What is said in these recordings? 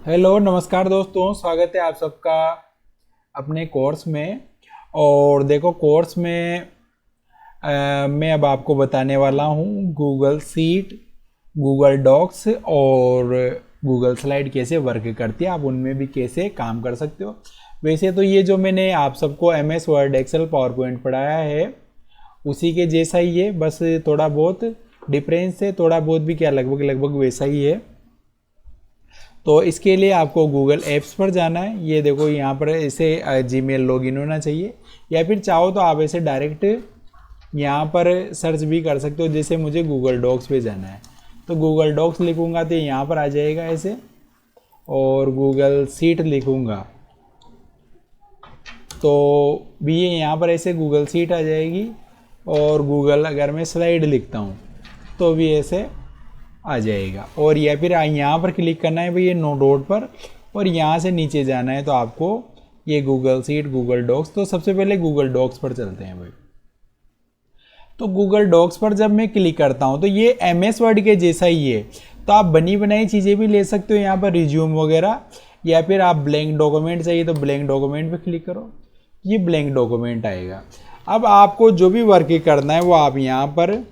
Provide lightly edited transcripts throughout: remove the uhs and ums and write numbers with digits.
Hello नमस्कार दोस्तों, स्वागत है आप सबका अपने कोर्स में। और देखो कोर्स में मैं अब आपको बताने वाला हूँ गूगल सीट, गूगल डॉक्स और गूगल स्लाइड कैसे वर्क करती है, आप उनमें भी कैसे काम कर सकते हो। वैसे तो ये जो मैंने आप सबको MS Word, Excel, PowerPoint पढ़ाया है उसी के जैसा ही है, बस थोड़ा बहुत डिफरेंस है, थोड़ा बहुत भी क्या, लगभग लगभग वैसा ही है। तो इसके लिए आपको गूगल एप्स पर जाना है। ये देखो यहाँ पर ऐसे जीमेल लॉगिन होना चाहिए, या फिर चाहो तो आप ऐसे डायरेक्ट यहाँ पर सर्च भी कर सकते हो। जैसे मुझे गूगल डॉक्स पे जाना है तो गूगल डॉक्स लिखूंगा तो यहाँ पर आ जाएगा ऐसे, और गूगल सीट लिखूंगा तो भी ये यहाँ पर ऐसे गूगल सीट आ जाएगी। और गूगल अगर मैं स्लाइड लिखता हूँ तो भी ऐसे आ जाएगा। और या फिर यहाँ पर क्लिक करना है भाई, ये नो डॉट पर, और यहाँ से नीचे जाना है तो आपको ये गूगल सीट, गूगल डॉक्स। तो सबसे पहले गूगल डॉक्स पर चलते हैं भाई। तो गूगल डॉक्स पर जब मैं क्लिक करता हूँ तो ये एमएस वर्ड के जैसा ही है। तो आप बनी बनाई चीज़ें भी ले सकते हो यहाँ पर, रिज्यूम वगैरह, या फिर आप ब्लैंक डॉक्यूमेंट चाहिए तो ब्लैंक डॉक्यूमेंट पे क्लिक करो, ये ब्लैंक डॉक्यूमेंट आएगा। अब आपको जो भी वर्क करना है वो आप यहाँ पर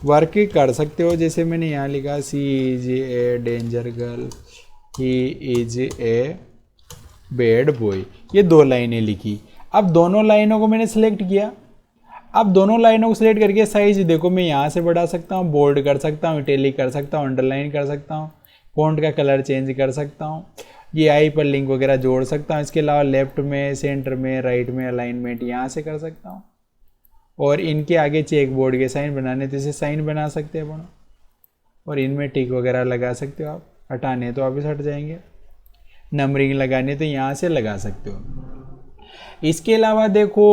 वर्क कर सकते हो। जैसे मैंने यहाँ लिखा she is a danger girl, he is a bad boy, ये 2 लाइनें लिखी। अब दोनों लाइनों को मैंने सेलेक्ट किया। अब दोनों लाइनों को सिलेक्ट करके साइज देखो मैं यहाँ से बढ़ा सकता हूँ, बोल्ड कर सकता हूँ, इटैलिक कर सकता हूँ, अंडरलाइन कर सकता हूँ, फॉन्ट का कलर चेंज कर सकता हूँ, ये आई पर लिंक वगैरह जोड़ सकता हूँ। इसके अलावा लेफ्ट में, सेंटर में, राइट में अलाइनमेंट यहाँ से कर सकता हूँ। और इनके आगे चेक बोर्ड के साइन बनाने तो इसे साइन बना सकते हैं अपन। और इनमें टिक वगैरह लगा सकते हो आप, हटाने तो वापस हट जाएंगे, नंबरिंग लगाने तो यहाँ से लगा सकते हो। इसके अलावा देखो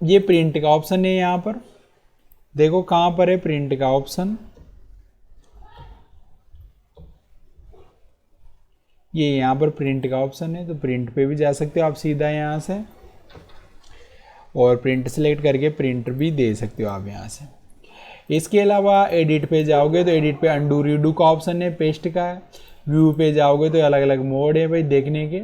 ये प्रिंट का ऑप्शन है, यहाँ पर देखो कहाँ पर है प्रिंट का ऑप्शन, ये यहाँ पर प्रिंट का ऑप्शन है। तो प्रिंट पे भी जा सकते हो आप सीधा यहाँ से, और प्रिंट सेलेक्ट करके प्रिंट भी दे सकते हो आप यहाँ से। इसके अलावा एडिट पे जाओगे तो एडिट पे अंडू रीडू का ऑप्शन है, पेस्ट का है। व्यू पे जाओगे तो अलग अलग मोड है भाई देखने के।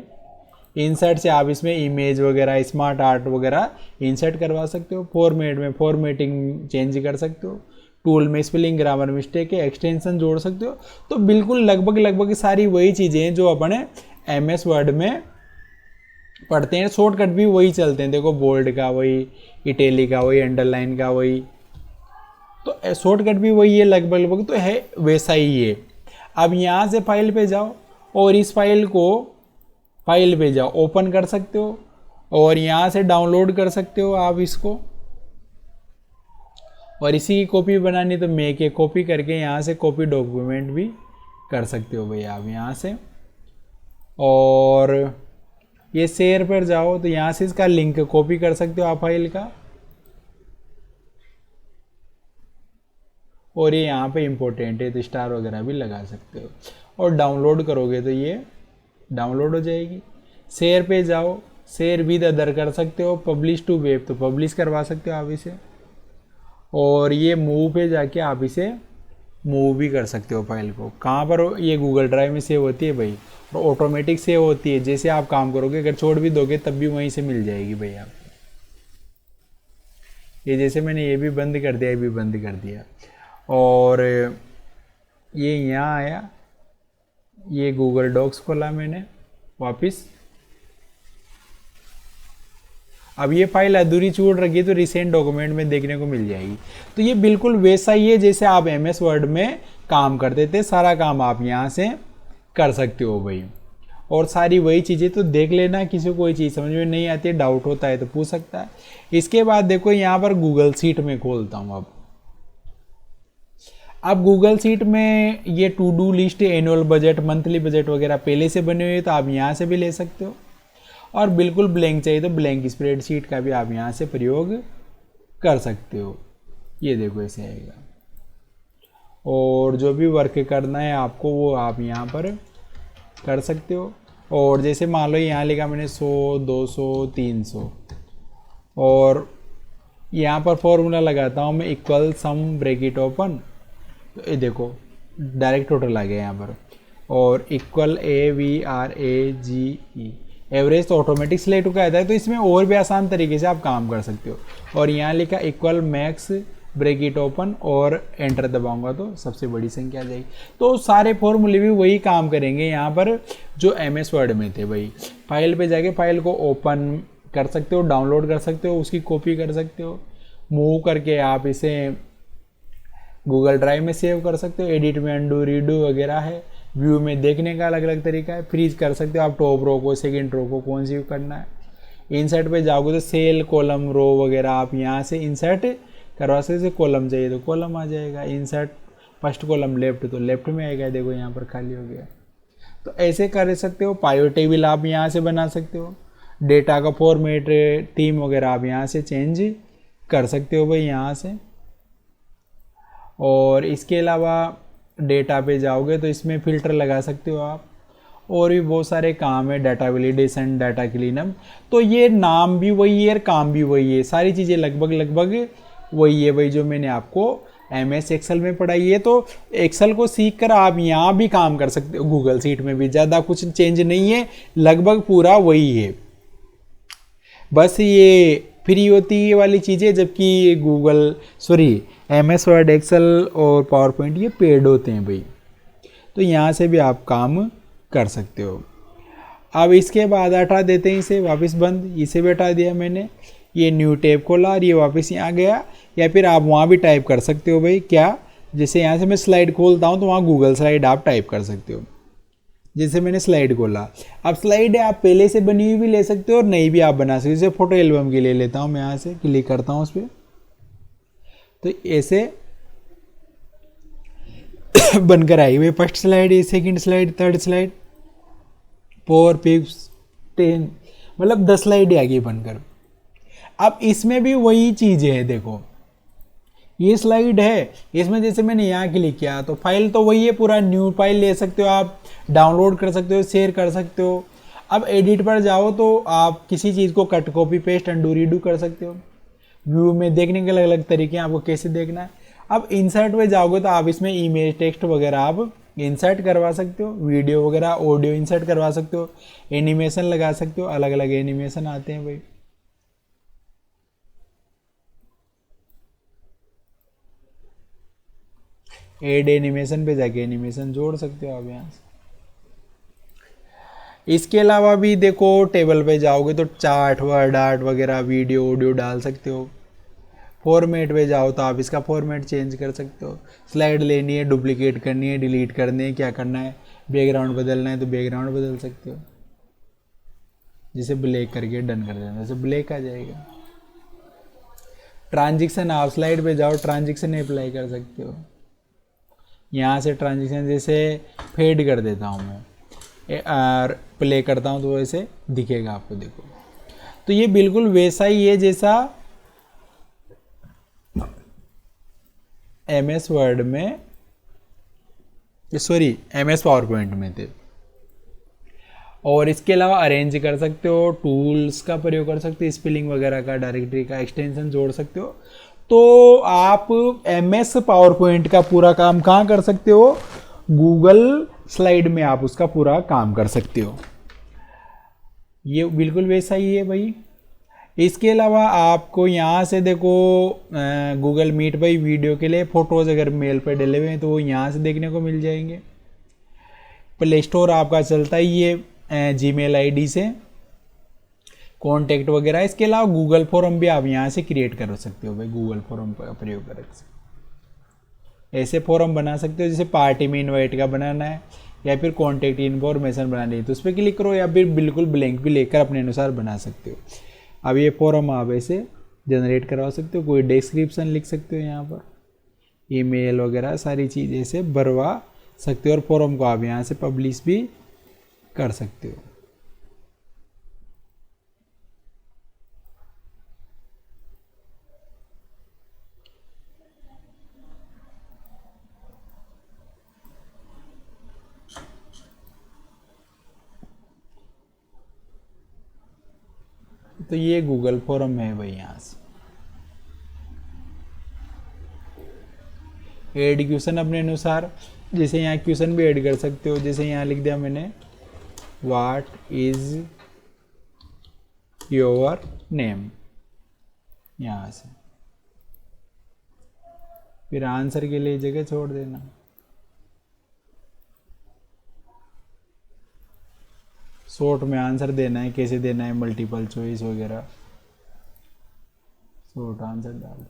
इंसर्ट से आप इसमें इमेज वगैरह, स्मार्ट आर्ट वगैरह इंसर्ट करवा सकते हो। फॉर्मेट में फॉर्मेटिंग चेंज कर सकते हो। टूल में स्पेलिंग ग्रामर मिस्टेक है, एक्सटेंशन जोड़ सकते हो। तो बिल्कुल लगभग लगभग सारी वही चीज़ें हैं जो अपने एमएस वर्ड में पढ़ते हैं। शॉर्टकट भी वही चलते हैं, देखो बोल्ड का वही, इटैलिक का वही, अंडरलाइन का वही, तो शॉर्टकट भी वही है लगभग लगभग, तो है वैसा ही है। अब यहाँ से फाइल पे जाओ और इस फाइल को, फाइल पे जाओ, ओपन कर सकते हो, और यहाँ से डाउनलोड कर सकते हो आप इसको। और इसी की कॉपी बनानी तो मेक ए कॉपी करके यहाँ से कॉपी डॉक्यूमेंट भी कर सकते हो भाई आप यहाँ से। और ये शेयर पर जाओ तो यहाँ से इसका लिंक कॉपी कर सकते हो आप फाइल का, और ये यहाँ पे इम्पोर्टेंट है तो स्टार वगैरह भी लगा सकते हो। और डाउनलोड करोगे तो ये डाउनलोड हो जाएगी। शेयर पे जाओ, शेयर विद अदर कर सकते हो, पब्लिश टू वेब तो पब्लिश करवा सकते हो आप इसे। और ये मूव पे जाके आप इसे मूव भी कर सकते हो फाइल को। कहाँ पर ये गूगल ड्राइव में सेव होती है भाई, और ऑटोमेटिक सेव होती है। जैसे आप काम करोगे, अगर छोड़ भी दोगे तब भी वहीं से मिल जाएगी भाई आप। ये जैसे मैंने ये भी बंद कर दिया, ये भी बंद कर दिया, और ये यहाँ आया, ये गूगल डॉक्स खोला मैंने वापस। अब ये फाइल अधूरी छूट रखी तो रिसेंट डॉक्यूमेंट में देखने को मिल जाएगी। तो ये बिल्कुल वैसा ही है जैसे आप एमएस वर्ड में काम करते थे, सारा काम आप यहाँ से कर सकते हो भाई। और सारी वही चीज़ें तो देख लेना, किसी को कोई चीज़ समझ में नहीं आती है, डाउट होता है तो पूछ सकता है। इसके बाद देखो यहाँ पर गूगल सीट में खोलता हूँ। अब गूगल सीट में ये to do list, annual budget, monthly budget वगैरह पहले से बने हुए तो आप यहाँ से भी ले सकते हो। और बिल्कुल ब्लैंक चाहिए तो ब्लैंक स्प्रेडशीट का भी आप यहाँ से प्रयोग कर सकते हो। ये देखो ऐसे आएगा। और जो भी वर्क करना है आपको वो आप यहाँ पर कर सकते हो। और जैसे मान लो यहाँ लिखा मैंने 100, 200, 300, और यहाँ पर फॉर्मूला लगाता हूँ मैं, इक्वल सम ब्रैकेट ओपन, तो ये देखो डायरेक्ट टोटल आ गया यहाँ पर। और इक्वल AVRAGE एवरेज तो ऑटोमेटिक सिलेक्ट होकर आता है, तो इसमें और भी आसान तरीके से आप काम कर सकते हो। और यहाँ लिखा equal max bracket open और एंटर दबाऊंगा तो सबसे बड़ी संख्या आ जाएगी। तो सारे फॉर्मूले भी वही काम करेंगे यहाँ पर जो MS वर्ड में थे। वही फाइल पे जाके फाइल को ओपन कर सकते हो, डाउनलोड कर सकते हो, उसकी कॉपी कर सकते हो, मूव करके आप इसे गूगल ड्राइव में सेव कर सकते हो, एडिट में अंडू रीडू वगैरह है, व्यू में देखने का अलग अलग तरीका है, फ्रीज कर सकते हो आप टॉप रो को, सेकंड रो को, कौन सी करना है। इंसर्ट पे जाओगे तो सेल कॉलम रो वगैरह आप यहाँ से इंसर्ट करवा सकते हो, कॉलम चाहिए तो कॉलम आ जाएगा, इंसर्ट फर्स्ट कॉलम लेफ्ट तो लेफ्ट में आएगा, देखो यहाँ पर खाली हो गया। तो ऐसे कर सकते हो। पायो टेबल आप यहाँ से बना सकते हो, डेटा का फॉर्मेट थीम वगैरह आप यहाँ से चेंज कर सकते हो भाई यहाँ से। और इसके अलावा डेटा पे जाओगे तो इसमें फ़िल्टर लगा सकते हो आप, और भी बहुत सारे काम है, डाटा वैलिडेशन, डाटा क्लीनअप। तो ये नाम भी वही है और काम भी वही है, सारी चीज़ें लगभग वही है भाई जो मैंने आपको MS एक्सेल में पढ़ाई है। तो एक्सेल को सीख कर आप यहाँ भी काम कर सकते हो, गूगल शीट में भी ज़्यादा कुछ चेंज नहीं है, लगभग पूरा वही है। बस ये फ्री होती है वाली चीज़ें, जबकि MS वर्ड, एक्सेल और पावर पॉइंट ये पेड होते हैं भाई। तो यहाँ से भी आप काम कर सकते हो। अब इसके बाद हटा देते हैं इसे, वापस बंद, इसे भी हटा दिया मैंने, ये न्यू टैब खोला और ये वापस यहाँ गया। या फिर आप वहाँ भी टाइप कर सकते हो भाई, क्या, जैसे यहाँ से मैं स्लाइड खोलता हूँ तो वहाँ गूगल स्लाइड आप टाइप कर सकते हो। जैसे मैंने स्लाइड खोला, अब स्लाइड आप पहले से बनी हुई भी ले सकते हो और नई भी आप बना सकते हो। जैसे फोटो एल्बम की ले लेता हूँ मैं, यहाँ से क्लिक करता हूँ उस पर, तो ऐसे बनकर आई हुई first slide, second slide, third slide, 4, 5, 10, मतलब 10 स्लाइड आ गई बनकर। अब इसमें भी वही चीज़ है, देखो ये स्लाइड है, इसमें जैसे मैंने यहाँ क्लिक किया तो फाइल तो वही है, पूरा न्यू फाइल ले सकते हो आप, डाउनलोड कर सकते हो, शेयर कर सकते हो। अब एडिट पर जाओ तो आप किसी चीज़ को cut, copy, paste, undo redo कर सकते हो। व्यू में देखने के अलग अलग तरीके हैं, आपको कैसे देखना है। अब इंसर्ट में जाओगे तो आप इसमें इमेज, टेक्स्ट वगैरह आप इंसर्ट करवा सकते हो, वीडियो वगैरह, ऑडियो इंसर्ट करवा सकते हो, एनिमेशन लगा सकते हो, अलग अलग एनिमेशन आते हैं भाई। एड एनिमेशन पे जाके एनिमेशन जोड़ सकते हो आप यहाँ से। इसके अलावा भी देखो टेबल पे जाओगे तो चार्ट, वर्ड आर्ट वगैरह, वीडियो, ऑडियो डाल सकते हो। फॉर्मेट पे जाओ तो आप इसका फॉर्मेट चेंज कर सकते हो। स्लाइड लेनी है, डुप्लीकेट करनी है, डिलीट करनी है, क्या करना है, बैकग्राउंड बदलना है तो बैकग्राउंड बदल सकते हो। जिसे ब्लैक करके डन कर देना, जैसे ब्लैक आ जाएगा। ट्रांजिशन, आप स्लाइड पे जाओ, ट्रांजिशन अप्लाई कर सकते हो। यहाँ से ट्रांजिशन जैसे फेड कर देता हूँ मैं और प्ले करता हूँ तो वैसे दिखेगा आपको, देखो। तो ये बिल्कुल वैसा ही है जैसा MS वर्ड में, MS पावर पॉइंट में थे। और इसके अलावा अरेंज कर सकते हो, टूल्स का प्रयोग कर सकते हो, स्पेलिंग वगैरह का, डायरेक्टरी का एक्सटेंशन जोड़ सकते हो। तो आप MS पावर पॉइंट का पूरा काम कहाँ कर सकते हो, गूगल स्लाइड में आप उसका पूरा काम कर सकते हो। ये बिल्कुल वैसा ही है भाई। इसके अलावा आपको यहाँ से देखो गूगल मीट भाई वीडियो के लिए फ़ोटोज़ अगर मेल पर डले हुए हैं तो वो यहाँ से देखने को मिल जाएंगे। प्ले स्टोर आपका चलता ही है जीमेल ID से, कॉन्टेक्ट वगैरह। इसके अलावा गूगल फॉर्म भी आप यहाँ से क्रिएट कर सकते हो भाई, गूगल फॉर्म का प्रयोग कर सकते हो। ऐसे फॉर्म बना सकते हो जैसे पार्टी में इनवाइट का बनाना है या फिर कॉन्टेक्ट इन्फॉर्मेशन बनानी है तो उस पर क्लिक करो, या फिर बिल्कुल ब्लैंक भी लेकर अपने अनुसार बना सकते हो। अब ये फॉर्म आप ऐसे जनरेट करवा सकते हो, कोई डिस्क्रिप्शन लिख सकते हो यहाँ पर, ईमेल वगैरह सारी चीज़ ऐसे भरवा सकते हो। और फॉर्म को आप यहाँ से पब्लिश भी कर सकते हो। तो ये गूगल फॉर्म है भाई। यहाँ से एड क्वेश्चन अपने अनुसार, जैसे यहाँ क्वेश्चन भी ऐड कर सकते हो, जैसे यहाँ लिख दिया मैंने व्हाट इज योर नेम, यहाँ से फिर आंसर के लिए जगह छोड़ देना। शॉर्ट में आंसर देना है, कैसे देना है, मल्टीपल चॉइस वगैरह, शॉर्ट आंसर डाल,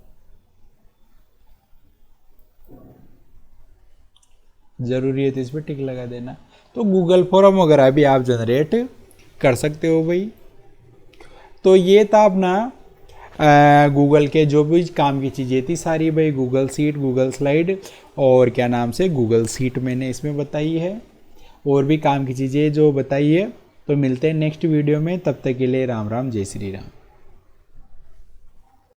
जरूरी है तो इस पर टिक लगा देना। तो गूगल फॉर्म वगैरह भी आप जनरेट कर सकते हो भाई। तो ये था अपना गूगल के जो भी काम की चीज़ें थी सारी भाई, गूगल शीट, गूगल स्लाइड और क्या नाम से गूगल शीट मैंने इसमें बताई है, और भी काम की चीज़ें जो बताई है। तो मिलते हैं नेक्स्ट वीडियो में, तब तक के लिए राम राम, जय श्री राम।